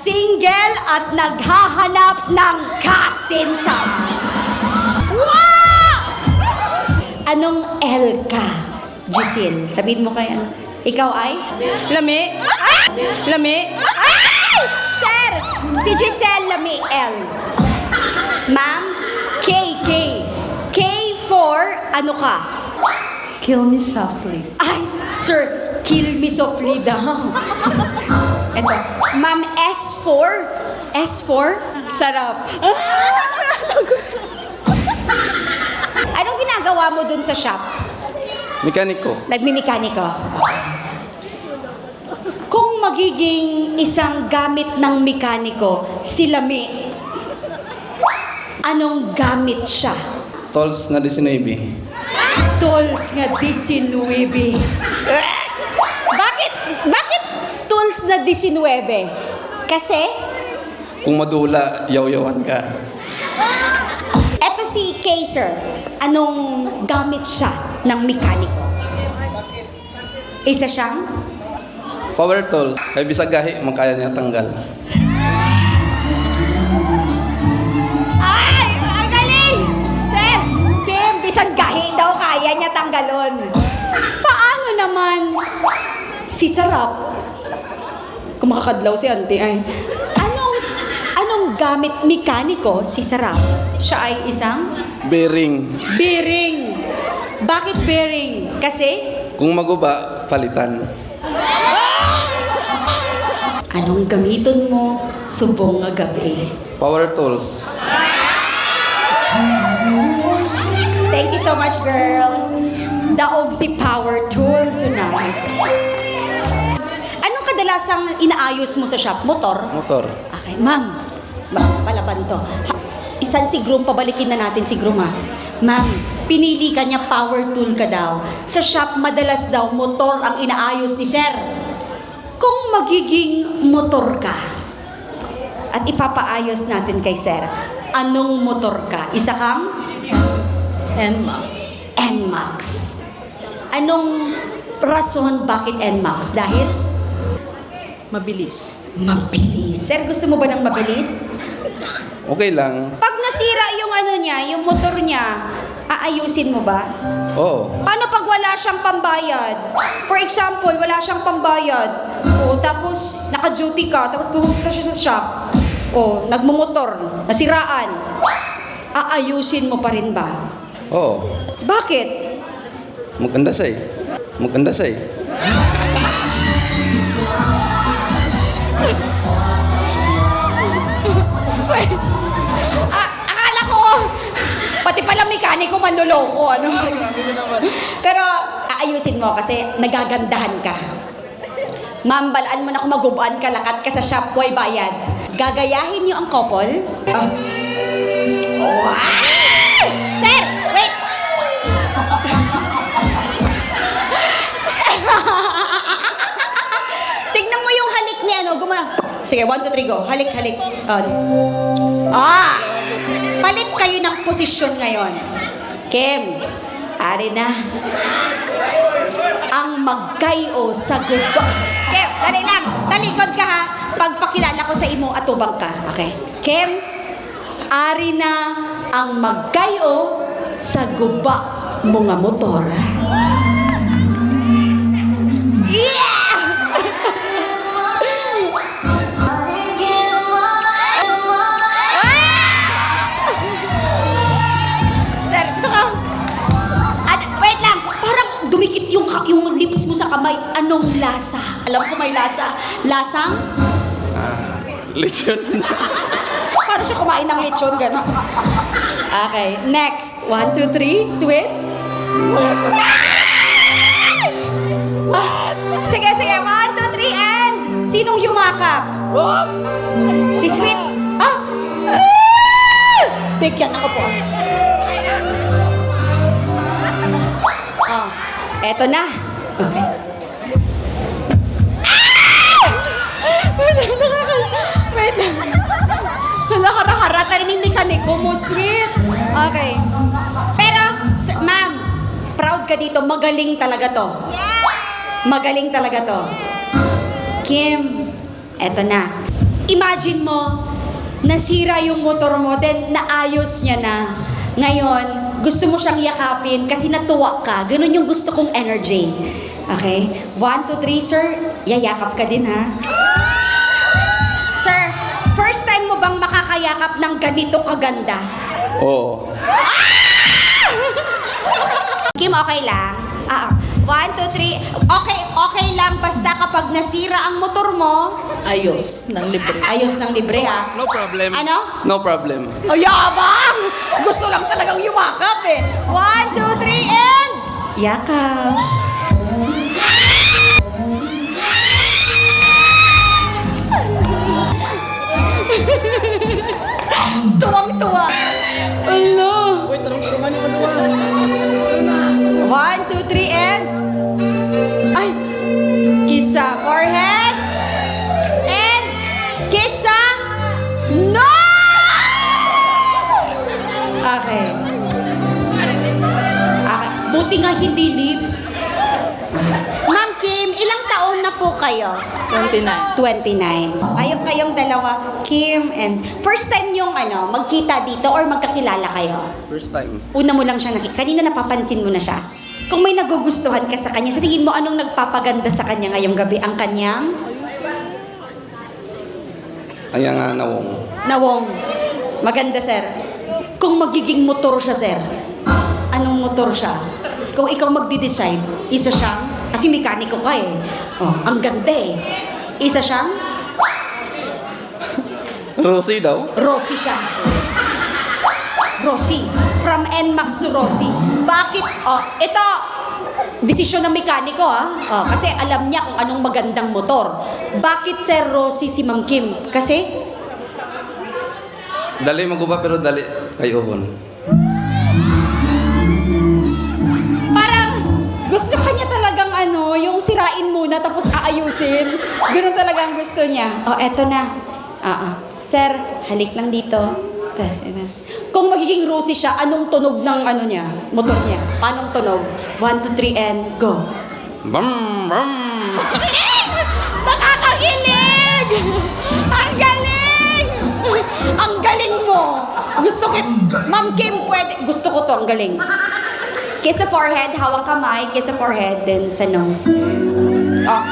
single at naghahanap ng kasintahan. Wow! Anong L ka, Giselle? Sabihin mo kay ano? Ikaw ay? Lami. Lami. Sir, si Giselle Lami L. Ma'am, K. K for ano ka? Kill me softly. Ay, sir, kill me softly daw. Ito. Ma'am, S for? Sarap. Anong ginagawa mo dun sa shop? Mekaniko. Nagmimikaniko. Kung magiging isang gamit ng mekaniko, si Lami, anong gamit siya? Tolls na 19. Tools nga 19. Bakit tools na 19? Kasi, Kung madula, yaw-yawan ka. eto si Kaiser, anong gamit siya ng mekaniko? Isa siyang Power tools. Kaya bisag gahi, makaya niya tanggal. ay! Ang galing! Sir, Kim, bisag gahi daw kaya niya tanggalon. Paano naman si Sarap? Kung makakadlaw si auntie ay. Anong gamit mekaniko si Sarap? Siya ay isang Bearing. bearing. Bakit bearing? Kasi Kung maguba, palitan. anong gamiton mo subong nga gabi? Power tools. Thank you so much, girls. Daog si power tool tonight. Anong kadalasang inaayos mo sa shop? Motor? Motor. Okay, ma'am. Palaban to. Isan si groom, pabalikin na natin si groom ha. Ma'am, pinili ka niya power tool ka daw. Sa shop, madalas daw motor ang inaayos ni sir. Kung magiging motor ka, at ipapaayos natin kay sir, anong motor ka? Isa kang? NMAX. NMAX. Anong rason bakit NMAX? Dahil? Mabilis. Mabilis. Sir, gusto mo ba ng mabilis? Okay lang. Pag nasira yung ano niya, yung motor niya, aayusin mo ba? Oo. Paano pag wala siyang pambayad? For example, wala siyang pambayad. O, tapos naka-duty ka, tapos pumunta siya sa shop. O, nagmumotor, nasiraan. Aayusin mo pa rin ba? Oo. Bakit? Maganda siya eh. Maganda siya eh. Akala ko, pati pala mekaniko manloloko, ano? Pero aayusin mo kasi nagagandahan ka. Ma'am, balaan mo na kung magubaan ka, lakat ka sa shop, way bayad. Gagayahin niyo ang couple? Wow! Sir, wait! Tignan mo yung halik ni ano, gumana. Sige, 1, 2, 3, go. Halik, halik. Palit kayo ng posisyon ngayon. Kim, ari na. Ang magkayo sa guba. Kim, dali lang. Talikod ka ha. Pagpakilala ko sa imo, atubang ka. Okay? Kim, ari na ang magkayo sa guba mga motor. Yeah! Sir, ito ka. Wait lang. Parang dumikit yung lips mo sa kamay. Anong lasa? Alam ko may lasa. Lasang? Lechon. Paano siya kumain ng lechon? Gano'n. Okay. Next. 1, 2, 3. Sweet. Sige, sige. 1, 2, 3, and... Sinong yumakap? Si Sweet. Bigyan ako po. Eto na. Okay. Wait lang. Nakahara-hara tayo ni mekaniko mo, Sweet. Okay. Pero, ma'am, proud ka dito. Magaling talaga to. Magaling talaga to. Kim, eto na. Imagine mo, nasira yung motor mo, then naayos niya na. Ngayon, gusto mo siyang yakapin kasi natuwa ka. Ganun yung gusto kong energy. Okay? 1, 2, 3, sir. Yayakap ka din, ha? Sir, first time mo bang makakayakap ng ganito kaganda? Oo. Kim, okay lang? 1, 2, 3. Okay lang basta kapag nasira ang motor mo, Ayos ng libre. ayos ng libre, ha? No problem. Ano? No problem. Oh, yabang! Gusto lang talagang yumakap eh. 1, 2, 3, and... Yakap. Tuwang-tuwa. Ano? 1, 2, 3, and... Ay! Kiss sa forehead. And... Kiss sa... nose! Okay. Buti nga hindi lips. Ma'am Kim, ilang taon na po kayo? 29. 29. Kayong dalawa, Kim and... First time yung magkita dito or magkakilala kayo? First time. Una mo lang siya nakita. Kanina napapansin mo na siya. Kung may nagugustuhan ka sa kanya, sa tingin mo anong nagpapaganda sa kanya ngayong gabi? Ang kanyang Ayan nga nawong. nawong. Maganda, sir. Kung magiging motor siya, sir, anong motor siya? Kung ikaw magdi-decide, isa siyang, kasi mekaniko ka eh. Oh, ang ganda eh. Isa siyang Rosie daw. Rosie siya. Rosie. From NMAX to Rosie. Bakit? Oh, ito, desisyon ng mekaniko Oh, kasi alam niya kung anong magandang motor. Bakit Sir Rosie si Ma'am Kim? Kasi Dali maguba pero dali kayo hon. parang gusto kanya talagang yung sirain muna tapos aayusin. Ganun talaga ang gusto niya. Oh, eto na. Sir, halik lang dito. Tapos, kung magiging Rosie siya, anong tunog ng niya? Motor niya? Paanong tunog? 1, 2, 3, and go. Bam! Bam! Nakakakilig! Ang galing! Ang galing mo! Gusto ko, Ma'am Kim, pwede. Gusto ko to, ang galing. Kiss sa forehead, hawak kamay, kiss sa forehead, then sa nose. Oh,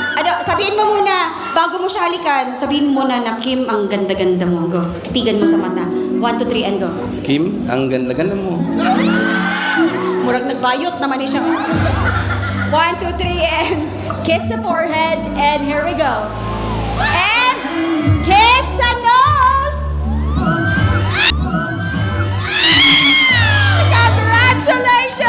sabihin mo muna, bago mo siya halikan, sabihin mo muna na, Kim, ang ganda-ganda mo. Go. Titigan mo sa mata. 1, 2, 3, and go. Kim, ang ganda-ganda mo. Murag nagbayot naman siya. 1, 2, 3, and kiss sa forehead, and here we go. And